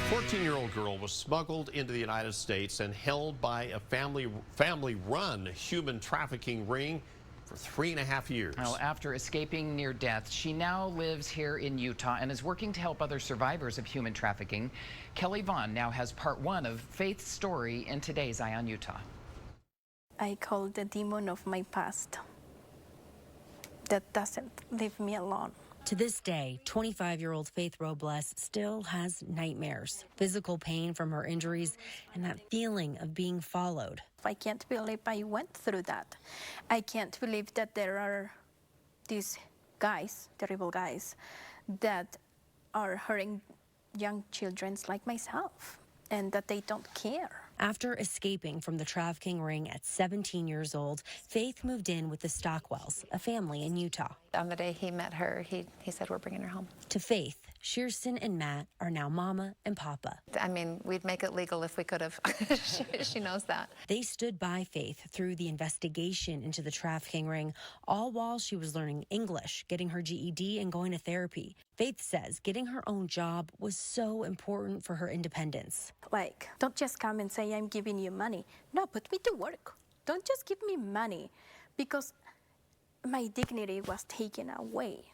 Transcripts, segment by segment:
14-year-old girl was smuggled into the United States and held by a family-run human trafficking ring for 3.5 years. Well, after escaping near death, she now lives here in Utah and is working to help other survivors of human trafficking. Kelly Vaughn now has part one of Faith's story in today's Eye on Utah. I call the demon of my past that doesn't leave me alone. To this day, 25-year-old Faith Robles still has nightmares, physical pain from her injuries, and that feeling of being followed. I can't believe I went through that. I can't believe that there are these guys, terrible guys, that are hurting young children like myself, and that they don't care. After escaping from the trafficking ring at 17 years old, Faith moved in with the Stockwells, a family in Utah. On the day he met her, he said, "We're bringing her home." To Faith, Shearson and Matt are now Mama and Papa. I mean, we'd make it legal if we could have. She knows that. They stood by Faith through the investigation into the trafficking ring, all while she was learning English, getting her GED, and going to therapy. Faith says getting her own job was so important for her independence. Like, don't just come and say, I'm giving you money. No, put me to work. Don't just give me money, because my dignity was taken away,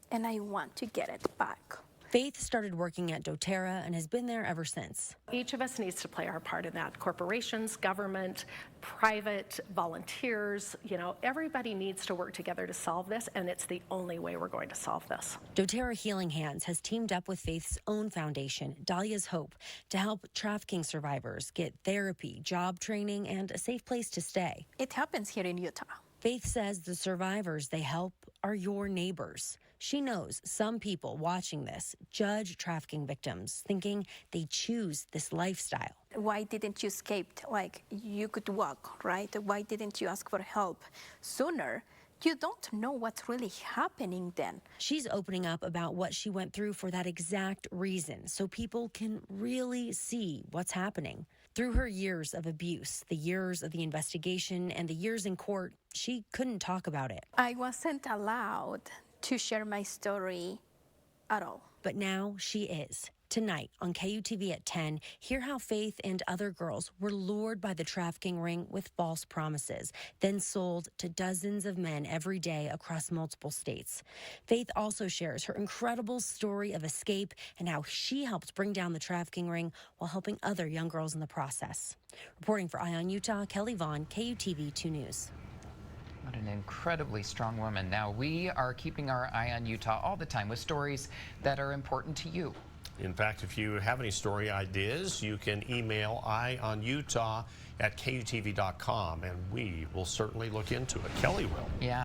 and I want to get it back. Faith started working at döTERRA and has been there ever since. Each of us needs to play our part in that. Corporations, government, private, volunteers, everybody needs to work together to solve this, and it's the only way we're going to solve this. döTERRA Healing Hands has teamed up with Faith's own foundation, Dahlia's Hope, to help trafficking survivors get therapy, job training, and a safe place to stay. It happens here in Utah. Faith says the survivors they help are your neighbors. She knows some people watching this judge trafficking victims, thinking they choose this lifestyle. Why didn't you escape? Like, you could walk, right? Why didn't you ask for help sooner? You don't know what's really happening then. She's opening up about what she went through for that exact reason, so people can really see what's happening. Through her years of abuse, the years of the investigation, and the years in court, she couldn't talk about it. I wasn't allowed to share my story at all. But now she is. Tonight on KUTV at 10, hear how Faith and other girls were lured by the trafficking ring with false promises, then sold to dozens of men every day across multiple states. Faith also shares her incredible story of escape and how she helped bring down the trafficking ring while helping other young girls in the process. Reporting for Eye on Utah, Kelly Vaughn, KUTV 2 News. What an incredibly strong woman. Now, we are keeping our eye on Utah all the time with stories that are important to you. In fact, if you have any story ideas, you can email eyeonutah@kutv.com, and we will certainly look into it. Kelly will. Yeah.